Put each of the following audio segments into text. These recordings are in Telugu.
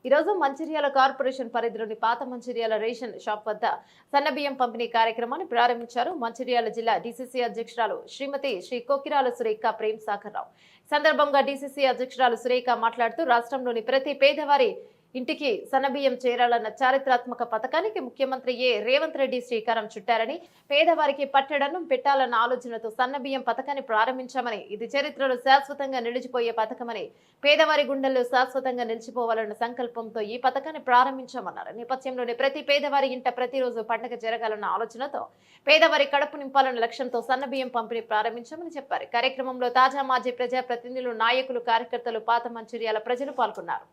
ఈరోజు మంచిర్యాల కార్పొరేషన్ పరిధిలోని పాత మంచిర్యాల రేషన్ షాప్ వద్ద సన్నబియ్యం పంపిణీ కార్యక్రమాన్ని ప్రారంభించారు. మంచిర్యాల జిల్లా డీసీసీ అధ్యక్షురాలు శ్రీమతి శ్రీ కొకిరాల సురేఖ ప్రేమ్ సాగర్ రావు. సందర్భంగా డీసీసీ అధ్యక్షురాలు సురేఖ మాట్లాడుతూ రాష్ట్రంలోని ప్రతి పేదవారి ఇంటికి సన్నబియ్యం చేరాలన్న చారిత్రాత్మక పథకానికి ముఖ్యమంత్రి రేవంత్ రెడ్డి శ్రీకారం చుట్టారని, పేదవారికి పట్టెడన్నం పెట్టాలన్న ఆలోచనతో సన్నబియ్యం పథకాన్ని ప్రారంభించామని, ఇది చరిత్రలో శాశ్వతంగా నిలిచిపోయే పథకమని, పేదవారి గుండెల్లో శాశ్వతంగా నిలిచిపోవాలన్న సంకల్పంతో ఈ పథకాన్ని ప్రారంభించామన్నారు. నేపథ్యంలోని ప్రతి పేదవారి ఇంట ప్రతిరోజు పండుగ జరగాలన్న ఆలోచనతో పేదవారి కడుపు నింపాలన్న లక్ష్యంతో సన్నబియ్యం పంపిణీ ప్రారంభించామని చెప్పారు. కార్యక్రమంలో తాజా మాజీ ప్రజాప్రతినిధులు, నాయకులు, కార్యకర్తలు, పాత మంచిర్యాల ప్రజలు పాల్గొన్నారు.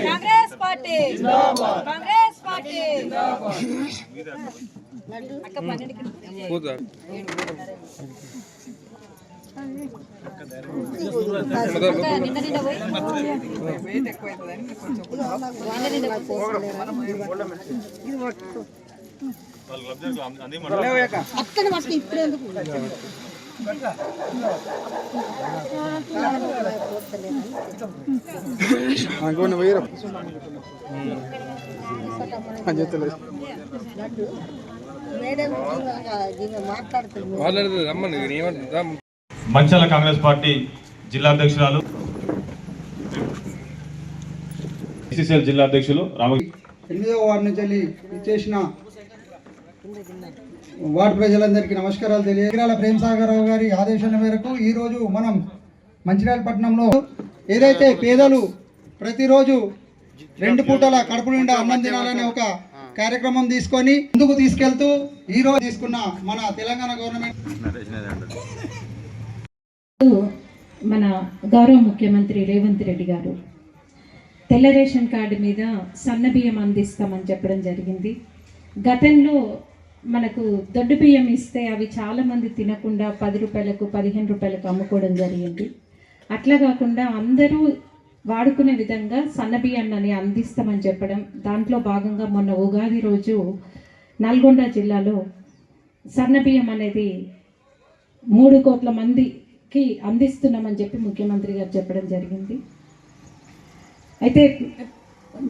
కాంగ్రెస్ పార్టీ కాంగ్రెస్ పార్టీ అక్క 12 మంచాల కాంగ్రెస్ పార్టీ జిల్లా అధ్యక్షురాలు, బీసీసీఎల్ జిల్లా అధ్యక్షులు 8వ వార్డు నుంచి ఇచ్చేసిన వార్డు ప్రజలందరికీ నమస్కారాలు తెలియజేయాల. ప్రేమ్ సాగర్ రావు గారి ఆదేశాల మేరకు ఈరోజు మనం మంచిర్యాల పట్టణంలో ఏదైతే పేదలు ప్రతిరోజు 2 పూటల కడుపు నిండా అన్నం తినాలనే ఒక కార్యక్రమం తీసుకొని ముందుకు తీసుకెళ్తూ ఈరోజు తీసుకున్న మన తెలంగాణ గవర్నమెంట్ మన గౌరవ ముఖ్యమంత్రి రేవంత్ రెడ్డి గారు తెల్ల రేషన్ కార్డు మీద సన్న బియ్యం అందిస్తామని చెప్పడం జరిగింది. గతంలో మనకు దొడ్డు బియ్యం ఇస్తే అవి చాలామంది తినకుండా 10 రూపాయలకు 15 రూపాయలకు అమ్ముకోవడం జరిగింది. అట్లా కాకుండా అందరూ వాడుకునే విధంగా సన్న బియ్యాన్ని అందిస్తామని చెప్పడం, దాంట్లో భాగంగా మొన్న ఉగాది రోజు నల్గొండ జిల్లాలో సన్న బియ్యం అనేది 3 కోట్ల మందికి అందిస్తున్నామని చెప్పి ముఖ్యమంత్రి గారు చెప్పడం జరిగింది. అయితే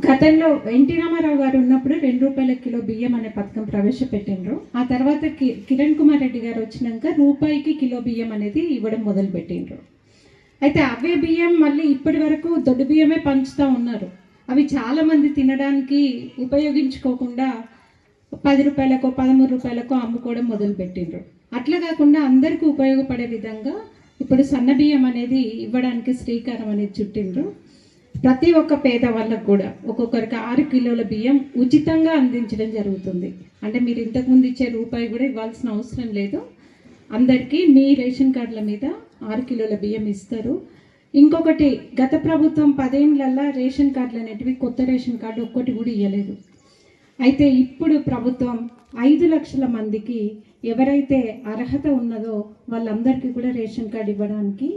గతంలో ఎన్టీ రామారావు గారు ఉన్నప్పుడు 2 రూపాయల కిలో బియ్యం అనే పథకం ప్రవేశపెట్టిండ్రు. ఆ తర్వాత కిరణ్ కుమార్ రెడ్డి గారు వచ్చినాక రూపాయికి కిలో బియ్యం అనేది ఇవ్వడం మొదలుపెట్టిండ్రు. అయితే అవే బియ్యం మళ్ళీ ఇప్పటి వరకు దొడ్డు బియ్యమే పంచుతూ ఉన్నారు. అవి చాలామంది తినడానికి ఉపయోగించుకోకుండా 10 రూపాయలకో 13 రూపాయలకో అమ్ముకోవడం మొదలుపెట్టిండ్రు. అట్లా కాకుండా అందరికీ ఉపయోగపడే విధంగా ఇప్పుడు సన్న బియ్యం అనేది ఇవ్వడానికి శ్రీకారం అనేది చుట్టిండ్రు. ప్రతి ఒక్క పేద వాళ్ళకు కూడా ఒక్కొక్కరికి 6 కిలోల బియ్యం ఉచితంగా అందించడం జరుగుతుంది. అంటే మీరు ఇంతకుముందు ఇచ్చే రూపాయి కూడా ఇవ్వాల్సిన అవసరం లేదు. అందరికీ మీ రేషన్ కార్డుల మీద 6 కిలోల బియ్యం ఇస్తారు. ఇంకొకటి, గత ప్రభుత్వం 10 ఏళ్ళల్లో రేషన్ కార్డులు అనేటివి కొత్త రేషన్ కార్డు ఒక్కటి కూడా ఇవ్వలేదు. అయితే ఇప్పుడు ప్రభుత్వం 5 లక్షల మందికి ఎవరైతే అర్హత ఉన్నదో వాళ్ళందరికీ కూడా రేషన్ కార్డు ఇవ్వడానికి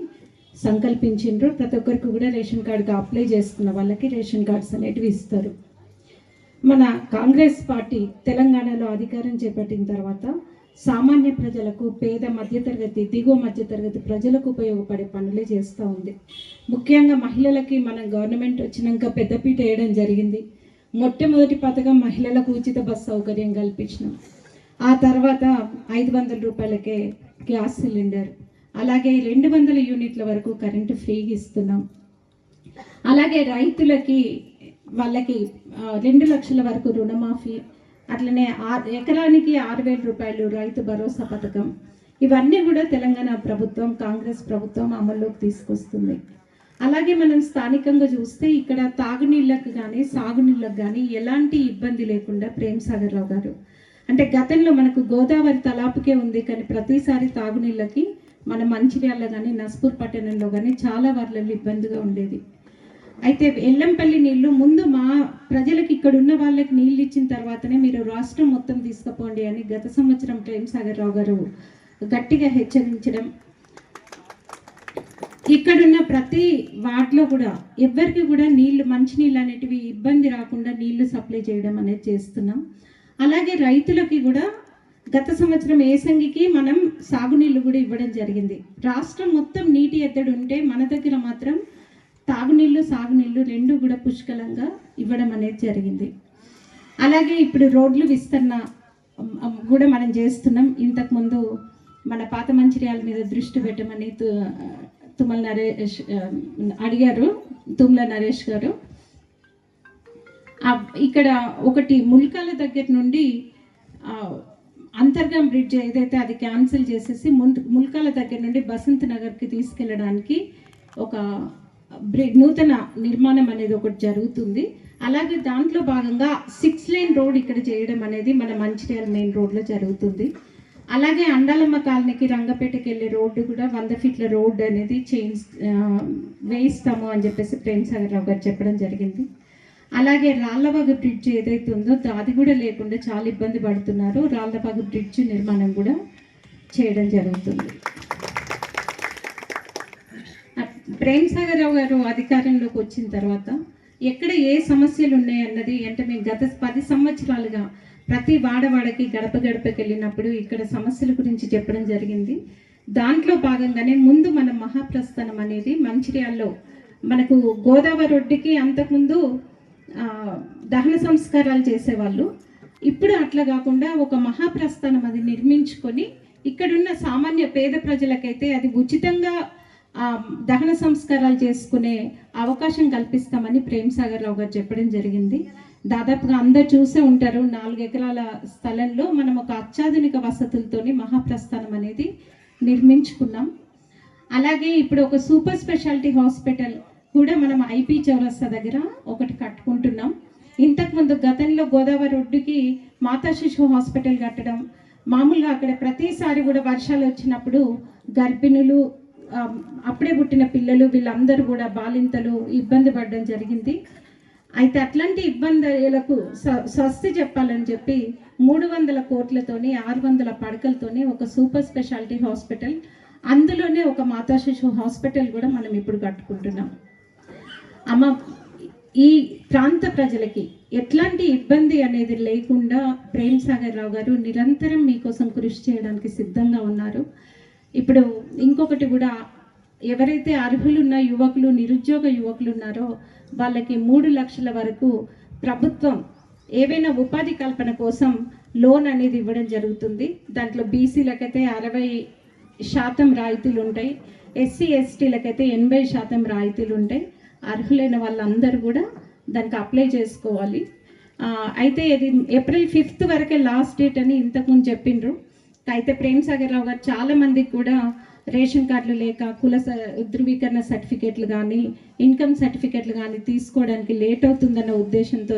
సంకల్పించిండ్రు. ప్రతి ఒక్కరికి కూడా రేషన్ కార్డుకి అప్లై చేసుకున్న వాళ్ళకి రేషన్ కార్డ్స్ అనేటివి ఇస్తారు. మన కాంగ్రెస్ పార్టీ తెలంగాణలో అధికారం చేపట్టిన తర్వాత సామాన్య ప్రజలకు, పేద మధ్యతరగతి, దిగువ మధ్యతరగతి ప్రజలకు ఉపయోగపడే పనులే చేస్తూ ఉంది. ముఖ్యంగా మహిళలకి మన గవర్నమెంట్ వచ్చినాక పెద్దపీట వేయడం జరిగింది. మొట్టమొదటి పథకం మహిళలకు ఉచిత బస్ సౌకర్యం కల్పించినాం. ఆ తర్వాత 500 రూపాయలకే గ్యాస్ సిలిండర్, అలాగే 200 యూనిట్ల వరకు కరెంటు ఫ్రీగా ఇస్తున్నాం. అలాగే రైతులకి వాళ్ళకి 2 లక్షల వరకు రుణమాఫీ, అట్లనే ఎకరానికి 6,000 రూపాయలు రైతు భరోసా పథకం. ఇవన్నీ కూడా తెలంగాణ ప్రభుత్వం, కాంగ్రెస్ ప్రభుత్వం అమల్లోకి తీసుకొస్తుంది. అలాగే మనం స్థానికంగా చూస్తే ఇక్కడ తాగునీళ్ళకు కానీ సాగునీళ్ళకు కానీ ఎలాంటి ఇబ్బంది లేకుండా ప్రేమ్ సాగర్ రావు గారు, అంటే గతంలో మనకు గోదావరి తలాపుకే ఉంది, కానీ ప్రతిసారి తాగునీళ్ళకి మన మంచిర్యాలలో కానీ నస్పూర్ పట్టణంలో కానీ చాలా వార్లలో ఇబ్బందిగా ఉండేది. అయితే ఎల్లంపల్లి నీళ్లు ముందు మా ప్రజలకు ఇక్కడ ఉన్న వాళ్ళకి నీళ్ళు ఇచ్చిన తర్వాతనే మీరు రాష్ట్రం మొత్తం తీసుకుపోండి అని గత సంవత్సరం ప్రేమ్ సాగర్ రావు గారు గట్టిగా హెచ్చరించడం, ఇక్కడున్న ప్రతి వార్డులో కూడా ఎవరికి కూడా నీళ్లు మంచినీళ్ళు అనేటివి ఇబ్బంది రాకుండా నీళ్లు సప్లై చేయడం అనేది చేస్తున్నాం. అలాగే రైతులకి కూడా గత సంవత్సరం ఏసంగికి మనం సాగునీళ్ళు కూడా ఇవ్వడం జరిగింది. రాష్ట్రం మొత్తం నీటి ఎద్దడి ఉంటే మన దగ్గర మాత్రం తాగునీళ్ళు సాగునీళ్ళు రెండు కూడా పుష్కలంగా ఇవ్వడం అనేది జరిగింది. అలాగే ఇప్పుడు రోడ్లు విస్తరణ కూడా మనం చేస్తున్నాం. ఇంతకుముందు మన పాత మంచిర్యాల మీద దృష్టి పెట్టమని తుమ్మల నరేష్ అడిగారు, తుమ్మల నరేష్ గారు. ఇక్కడ ఒకటి ముల్కాల దగ్గర నుండి అంతర్గం బ్రిడ్జ్ ఏదైతే అది క్యాన్సిల్ చేసేసి ముల్కాల దగ్గర నుండి బసంత్ నగర్కి తీసుకెళ్ళడానికి ఒక నూతన నిర్మాణం అనేది ఒకటి జరుగుతుంది. అలాగే దాంట్లో భాగంగా 6 లేన్ రోడ్ ఇక్కడ చేయడం అనేది మన మంచిర్యాల మెయిన్ రోడ్లో జరుగుతుంది. అలాగే అండాలమ్మ కాలనీకి రంగపేటకి వెళ్ళే రోడ్డు కూడా 100 ఫీట్ల రోడ్డు అనేది వేయిస్తాము అని చెప్పేసి ప్రేమ్ సాగర్ రావు గారు చెప్పడం జరిగింది. అలాగే రాళ్లవాగు బ్రిడ్జ్ ఏదైతే ఉందో అది కూడా లేకుండా చాలా ఇబ్బంది పడుతున్నారు. రాళ్లవాగు బ్రిడ్జ్ నిర్మాణం కూడా చేయడం జరుగుతుంది. ప్రేమ్ సాగర్ రావు గారు అధికారంలోకి వచ్చిన తర్వాత ఎక్కడ ఏ సమస్యలు ఉన్నాయన్నది అంటే మేము గత 10 సంవత్సరాలుగా ప్రతి వాడవాడకి గడప గడపకి వెళ్ళినప్పుడు ఇక్కడ సమస్యల గురించి చెప్పడం జరిగింది. దాంట్లో భాగంగానే ముందు మన మహాప్రస్థానం అనేది మంచిర్యాలలో మనకు గోదావరి ఒడ్డుకి అంతకుముందు దహన సంస్కారాలు చేసేవాళ్ళు. ఇప్పుడు అట్లా కాకుండా ఒక మహాప్రస్థానం అది నిర్మించుకొని ఇక్కడున్న సామాన్య పేద ప్రజలకైతే అది ఉచితంగా దహన సంస్కారాలు చేసుకునే అవకాశం కల్పిస్తామని ప్రేమ్ సాగర్ రావు గారు చెప్పడం జరిగింది. దాదాపుగా అందరు చూసే ఉంటారు, 4 ఎకరాల స్థలంలో మనం ఒక అత్యాధునిక వసతులతోని మహాప్రస్థానం అనేది నిర్మించుకున్నాం. అలాగే ఇప్పుడు ఒక సూపర్ స్పెషాలిటీ హాస్పిటల్ కూడా మనం ఐపీ చౌరస్తా దగ్గర ఒకటి కట్టుకుంటున్నాం. ఇంతకుముందు గతంలో గోదావరి ఒడ్డుకి మాతా శిశు హాస్పిటల్ కట్టడం, మామూలుగా అక్కడ ప్రతిసారి కూడా వర్షాలు వచ్చినప్పుడు గర్భిణులు, అప్పుడే పుట్టిన పిల్లలు వీళ్ళందరూ కూడా బాలింతలు ఇబ్బంది పడడం జరిగింది. అయితే అట్లాంటి ఇబ్బందులకు స్వస్తి చెప్పాలని చెప్పి 300 కోట్లతోని 600 పడకలతోని ఒక సూపర్ స్పెషాలిటీ హాస్పిటల్, అందులోనే ఒక మాతా శిశు హాస్పిటల్ కూడా మనం ఇప్పుడు కట్టుకుంటున్నాం. అమ్మ, ఈ ప్రాంత ప్రజలకి ఎట్లాంటి ఇబ్బంది అనేది లేకుండా ప్రేమ్ సాగర్ రావు గారు నిరంతరం మీకోసం కృషి చేయడానికి సిద్ధంగా ఉన్నారు. ఇప్పుడు ఇంకొకటి కూడా, ఎవరైతే అర్హులున్న యువకులు, నిరుద్యోగ యువకులు ఉన్నారో వాళ్ళకి 3 లక్షల వరకు ప్రభుత్వం ఏవైనా ఉపాధి కల్పన కోసం లోన్ అనేది ఇవ్వడం జరుగుతుంది. దాంట్లో బీసీలకైతే 60% రాయితీలు ఉంటాయి, ఎస్సీ ఎస్టీలకైతే 80% రాయితీలు ఉంటాయి. అర్హులైన వాళ్ళందరూ కూడా దానికి అప్లై చేసుకోవాలి. అయితే ఇది ఏప్రిల్ 5th వరకే లాస్ట్ డేట్ అని ఇంతకుముందు చెప్పిండ్రు. అయితే ప్రేమ్ సాగర్ రావు గారు చాలా మందికి కూడా రేషన్ కార్డులు లేక కుల ధృవీకరణ సర్టిఫికేట్లు కానీ ఇన్కమ్ సర్టిఫికేట్లు కానీ తీసుకోవడానికి లేట్ అవుతుందన్న ఉద్దేశంతో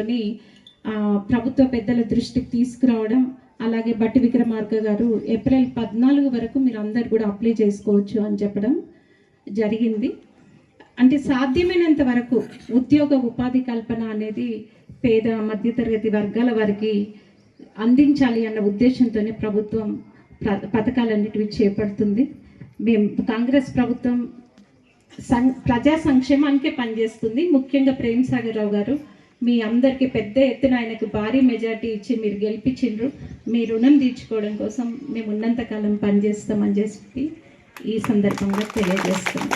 ప్రభుత్వ పెద్దల దృష్టికి తీసుకురావడం, అలాగే బట్టి విక్రమార్క గారు ఏప్రిల్ 14 వరకు మీరు అందరు కూడా అప్లై చేసుకోవచ్చు అని చెప్పడం జరిగింది. అంటే సాధ్యమైనంత వరకు ఉద్యోగ ఉపాధి కల్పన అనేది పేద మధ్యతరగతి వర్గాల వారికి అందించాలి అన్న ఉద్దేశంతోనే ప్రభుత్వం పథకాలన్నిటివి చేపడుతుంది. మేము కాంగ్రెస్ ప్రభుత్వం ప్రజా సంక్షేమానికే పనిచేస్తుంది. ముఖ్యంగా ప్రేమ్ సాగర్ రావు గారు మీ అందరికీ పెద్ద ఎత్తున ఆయనకు భారీ మెజార్టీ ఇచ్చి మీరు గెలిపించిండ్రు. మీ రుణం తీర్చుకోవడం కోసం మేము ఉన్నంతకాలం పనిచేస్తామని చెప్పి ఈ సందర్భంగా తెలియజేస్తున్నాం.